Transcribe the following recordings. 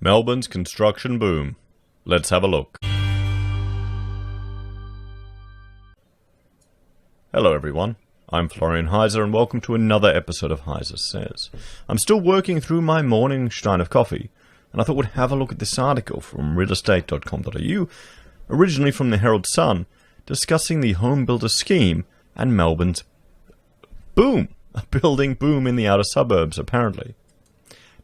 Melbourne's construction boom. Let's have a look. Hello everyone, I'm Florian.heise and welcome to another episode of HeiseSays. I'm still working through my morning stein of coffee, and I thought we'd have a look at this article from realestate.com.au, originally from the Herald Sun, discussing the home builder scheme and Melbourne's boom, a building boom in the outer suburbs apparently.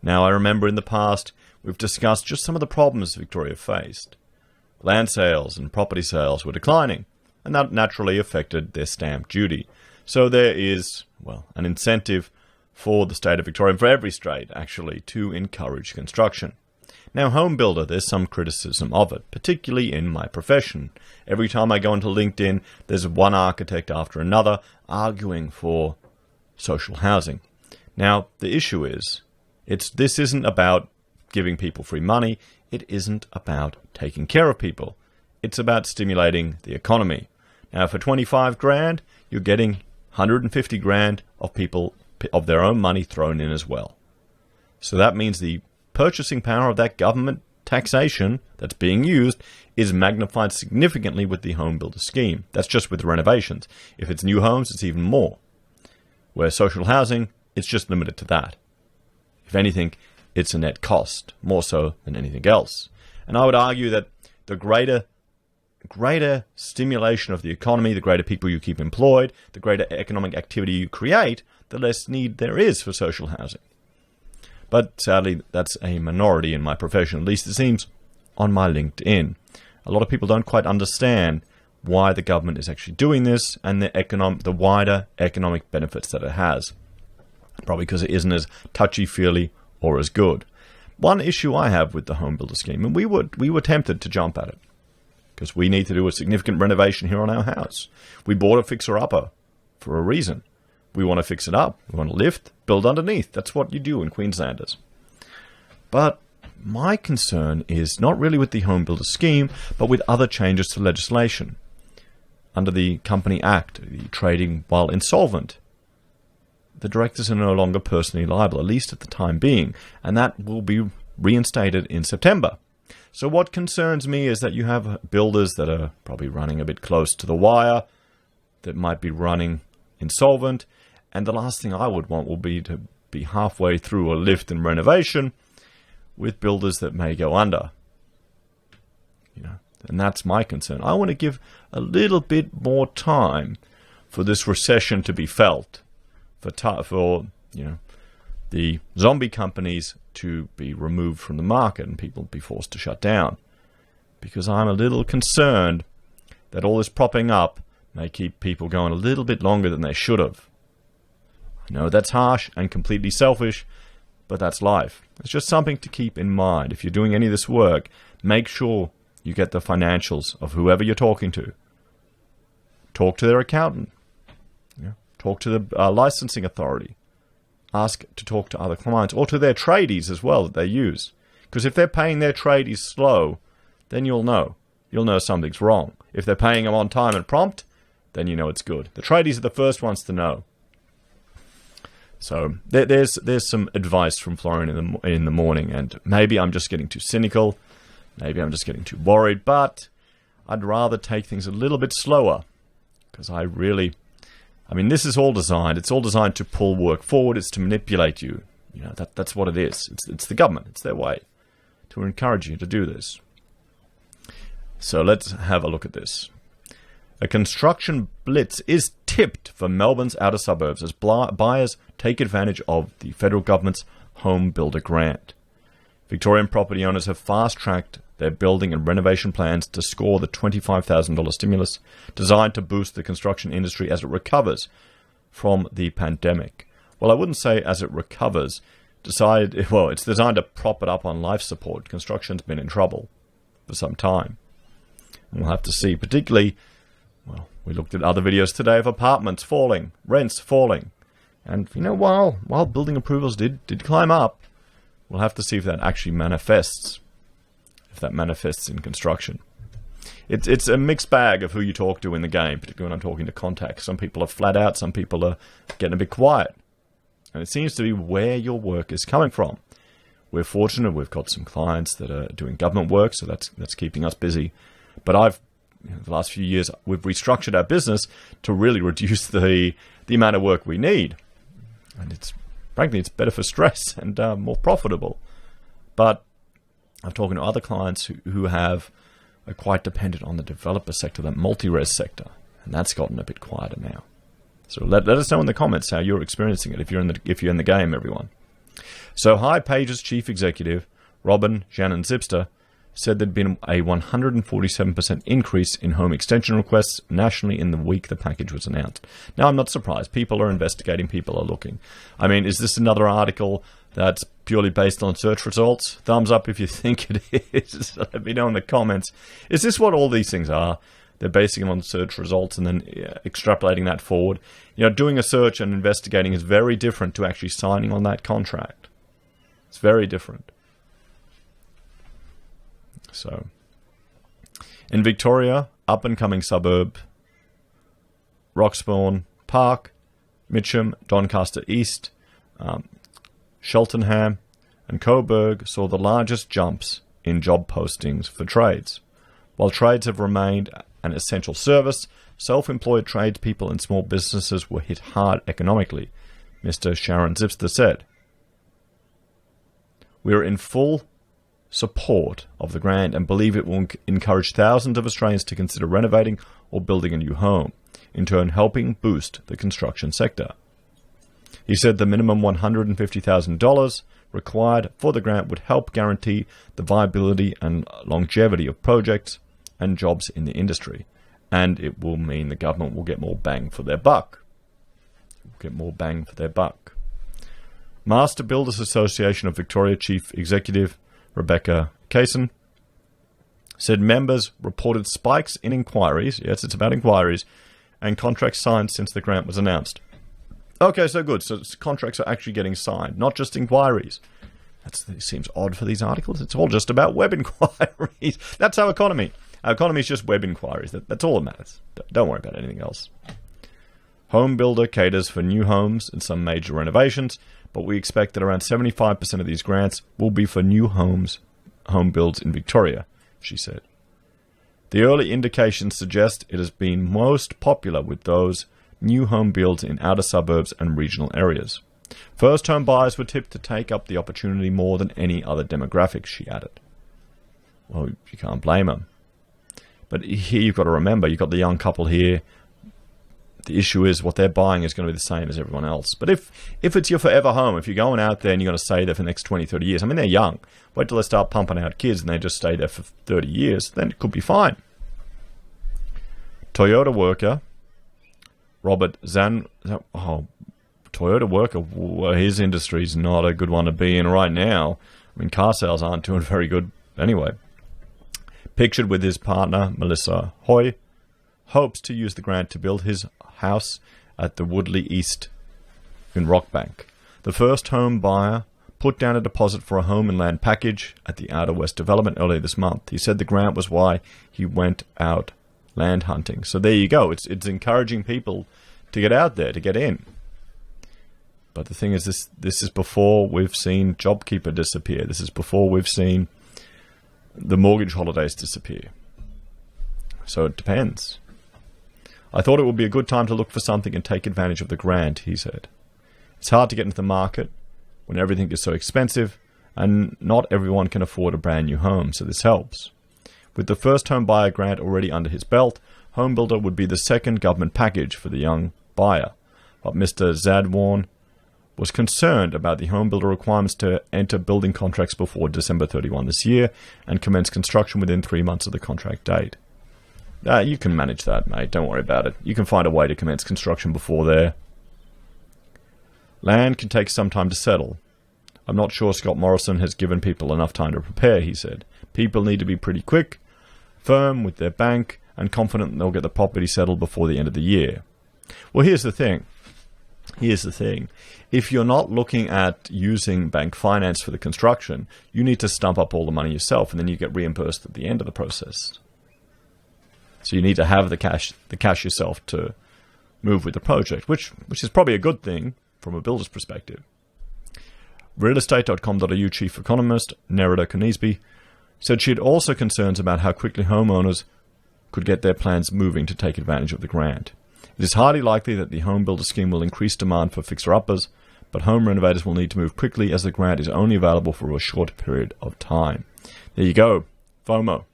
Now I remember in the past we've discussed just some of the problems Victoria faced. Land sales and property sales were declining, and that naturally affected their stamp duty. So there is, well, an incentive for the state of Victoria, and for every state actually, to encourage construction. Now, home builder, there's some criticism of it, particularly in my profession. Every time I go into LinkedIn, there's one architect after another arguing for social housing. Now, the issue is, this isn't about giving people free money. It isn't about taking care of people. It's about stimulating the economy. Now, for 25 grand, you're getting 150 grand of people of their own money thrown in as well. So that means the purchasing power of that government taxation that's being used is magnified significantly with the home builder scheme. That's just with renovations. If it's new homes, it's even more. Where social housing, it's just limited to that. If anything, it's a net cost, more so than anything else. And I would argue that the greater stimulation of the economy, the greater people you keep employed, the greater economic activity you create, the less need there is for social housing. But sadly, that's a minority in my profession, at least it seems on my LinkedIn. A lot of people don't quite understand why the government is actually doing this and the wider economic benefits that it has. Probably because it isn't as touchy-feely or as good. One issue I have with the home builder scheme, and we were tempted to jump at it, because we need to do a significant renovation here on our house. We bought a fixer-upper for a reason. We want to fix it up. We want to lift, build underneath. That's what you do in Queenslanders. But my concern is not really with the home builder scheme, but with other changes to legislation. Under the Company Act, the trading while insolvent, the directors are no longer personally liable, at least at the time being, and that will be reinstated in September. So what concerns me is that you have builders that are probably running a bit close to the wire, that might be running insolvent, and the last thing I would want will be to be halfway through a lift and renovation with builders that may go under. And that's my concern. I want to give a little bit more time for this recession to be felt, for the zombie companies to be removed from the market and people be forced to shut down. Because I'm a little concerned that all this propping up may keep people going a little bit longer than they should have. I know that's harsh and completely selfish, but that's life. It's just something to keep in mind. If you're doing any of this work, make sure you get the financials of whoever you're talking to. Talk to their accountant. Talk to the licensing authority. Ask to talk to other clients or to their tradies as well that they use. Because if they're paying their tradies slow, then you'll know. You'll know something's wrong. If they're paying them on time and prompt, then you know it's good. The tradies are the first ones to know. So there's some advice from Florian in the morning, and maybe I'm just getting too cynical. Maybe I'm just getting too worried, but I'd rather take things a little bit slower. Because this is all designed. It's all designed to pull work forward. It's to manipulate you. That's what it is. It's the government. It's their way to encourage you to do this. So let's have a look at this. A construction blitz is tipped for Melbourne's outer suburbs as buyers take advantage of the federal government's home builder grant. Victorian property owners have fast-tracked their building and renovation plans to score the $25,000 stimulus designed to boost the construction industry as it recovers from the pandemic. Well, I wouldn't say as it recovers. It's designed to prop it up on life support. Construction's been in trouble for some time. And we'll have to see, particularly, we looked at other videos today of apartments falling, rents falling. And, while building approvals did climb up, we'll have to see if that actually manifests. If that manifests in construction. It's a mixed bag of who you talk to in the game, particularly when I'm talking to contacts. Some people are flat out, some people are getting a bit quiet. And it seems to be where your work is coming from. we're fortunate. We've got some clients that are doing government work, so that's keeping us busy. But the last few years, we've restructured our business to really reduce the amount of work we need. And frankly, it's better for stress and more profitable. But I'm talking to other clients who are quite dependent on the developer sector, that multi-res sector, and that's gotten a bit quieter now. So let us know in the comments how you're experiencing it if you're in the game, everyone. So Page's chief executive, Robin Shannon Zipster, said there'd been a 147% increase in home extension requests nationally in the week the package was announced. Now, I'm not surprised. People are investigating. People are looking. I mean, is this another article that's purely based on search results? Thumbs up if you think it is. Let me know in the comments. Is this what all these things are? They're basing them on search results and then extrapolating that forward. Doing a search and investigating is very different to actually signing on that contract. It's very different. So, in Victoria, up-and-coming suburb, Roxbourne Park, Mitcham, Doncaster East, Cheltenham, and Coburg saw the largest jumps in job postings for trades. While trades have remained an essential service, self-employed tradespeople and small businesses were hit hard economically, Mr. Sharon Zipster said. We're in full support of the grant and believe it will encourage thousands of Australians to consider renovating or building a new home, in turn helping boost the construction sector. He said the minimum $150,000 required for the grant would help guarantee the viability and longevity of projects and jobs in the industry, and it will mean the government will get more bang for their buck. Master Builders Association of Victoria Chief Executive Rebecca Kaysen said members reported spikes in inquiries, yes, it's about inquiries, and contracts signed since the grant was announced. Okay, so good. So contracts are actually getting signed, not just inquiries. It seems odd for these articles. It's all just about web inquiries. That's our economy. Our economy is just web inquiries. That's all that matters. Don't worry about anything else. Home Builder caters for new homes and some major renovations, but we expect that around 75% of these grants will be for new home builds in Victoria, she said. The early indications suggest it has been most popular with those new home builds in outer suburbs and regional areas. First home buyers were tipped to take up the opportunity more than any other demographic, she added. Well, you can't blame them. But here you've got to remember, you've got the young couple here. The issue is what they're buying is going to be the same as everyone else. But if it's your forever home, if you're going out there and you're going to stay there for the next 20, 30 years, I mean, they're young. Wait till they start pumping out kids and they just stay there for 30 years, then it could be fine. Toyota worker, Robert Toyota worker, well, his industry's not a good one to be in right now. I mean, car sales aren't doing very good anyway. Pictured with his partner, Melissa Hoy, hopes to use the grant to build his house at the Woodley East in Rockbank. The first home buyer put down a deposit for a home and land package at the Outer West development earlier this month. He said the grant was why he went out land hunting. So there you go. It's encouraging people to get out there, to get in. But the thing is, this is before we've seen JobKeeper disappear. This is before we've seen the mortgage holidays disappear. So it depends. I thought it would be a good time to look for something and take advantage of the grant, he said. It's hard to get into the market when everything is so expensive, and not everyone can afford a brand new home, so this helps. With the first home buyer grant already under his belt, Home Builder would be the second government package for the young buyer. But Mr. Zadworn was concerned about the home builder requirements to enter building contracts before December 31 this year and commence construction within 3 months of the contract date. You can manage that, mate. Don't worry about it. You can find a way to commence construction before there. Land can take some time to settle. I'm not sure Scott Morrison has given people enough time to prepare, he said. People need to be pretty quick, firm with their bank, and confident they'll get the property settled before the end of the year. Well, here's the thing. If you're not looking at using bank finance for the construction, you need to stump up all the money yourself, and then you get reimbursed at the end of the process. So you need to have the cash yourself to move with the project, which is probably a good thing from a builder's perspective. Realestate.com.au chief economist Nerida Conisbee said she had also concerns about how quickly homeowners could get their plans moving to take advantage of the grant. It is highly likely that the home builder scheme will increase demand for fixer-uppers, but home renovators will need to move quickly as the grant is only available for a short period of time. There you go. FOMO.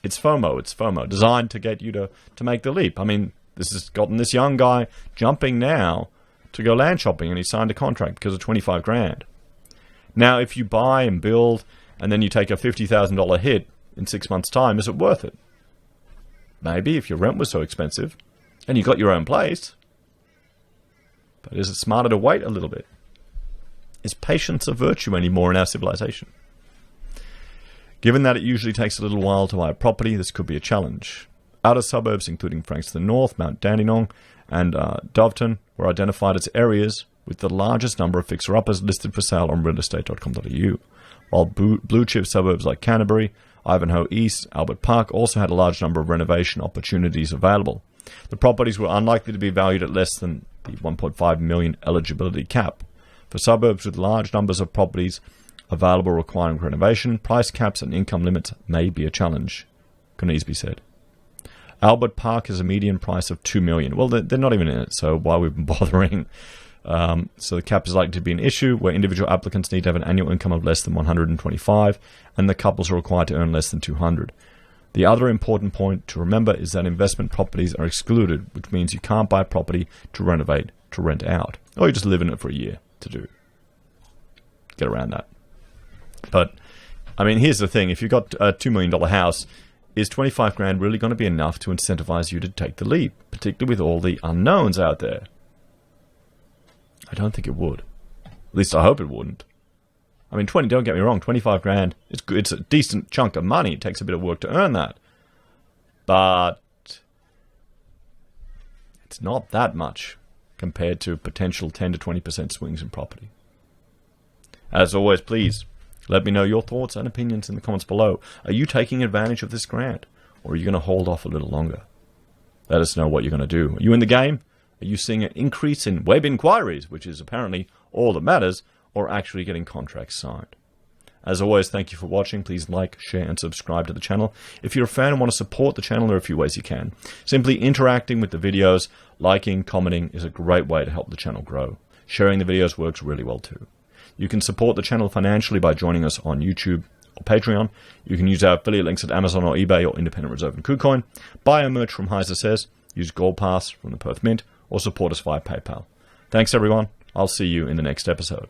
It's FOMO, designed to get you to make the leap. I mean, this has gotten this young guy jumping now to go land shopping, and he signed a contract because of 25 grand. Now, if you buy and build, and then you take a $50,000 hit in 6 months' time, is it worth it? Maybe, if your rent was so expensive, and you got your own place. But is it smarter to wait a little bit? Is patience a virtue anymore in our civilization? Given that it usually takes a little while to buy a property, this could be a challenge. Outer suburbs, including Frankston North, Mount Dandenong, and Doveton, were identified as areas with the largest number of fixer-uppers listed for sale on realestate.com.au, while blue-chip suburbs like Canterbury, Ivanhoe East, Albert Park also had a large number of renovation opportunities available. The properties were unlikely to be valued at less than the 1.5 million eligibility cap. For suburbs with large numbers of properties available requiring renovation, price caps and income limits may be a challenge, Conisbee said. Albert Park has a median price of $2 million. Well, they're not even in it, so why are we bothering? So the cap is likely to be an issue where individual applicants need to have an annual income of less than 125, and the couples are required to earn less than 200. The other important point to remember is that investment properties are excluded, which means you can't buy property to renovate, to rent out, or you just live in it for a year to get around that. But, I mean, here's the thing. If you've got a $2 million house, is 25 grand really going to be enough to incentivize you to take the leap, particularly with all the unknowns out there? I don't think it would. At least I hope it wouldn't. I mean, don't get me wrong, 25 grand, it's a decent chunk of money. It takes a bit of work to earn that. But it's not that much compared to potential 10 to 20% swings in property. As always, please let me know your thoughts and opinions in the comments below. Are you taking advantage of this grant, or are you going to hold off a little longer? Let us know what you're going to do. Are you in the game? Are you seeing an increase in web inquiries, which is apparently all that matters, or actually getting contracts signed? As always, thank you for watching. Please like, share, and subscribe to the channel. If you're a fan and want to support the channel, there are a few ways you can. Simply interacting with the videos, liking, commenting is a great way to help the channel grow. Sharing the videos works really well too. You can support the channel financially by joining us on YouTube or Patreon. You can use our affiliate links at Amazon or eBay or Independent Reserve and Kucoin. Buy our merch from HeiseSays. Use Gold Pass from the Perth Mint, or support us via PayPal. Thanks, everyone. I'll see you in the next episode.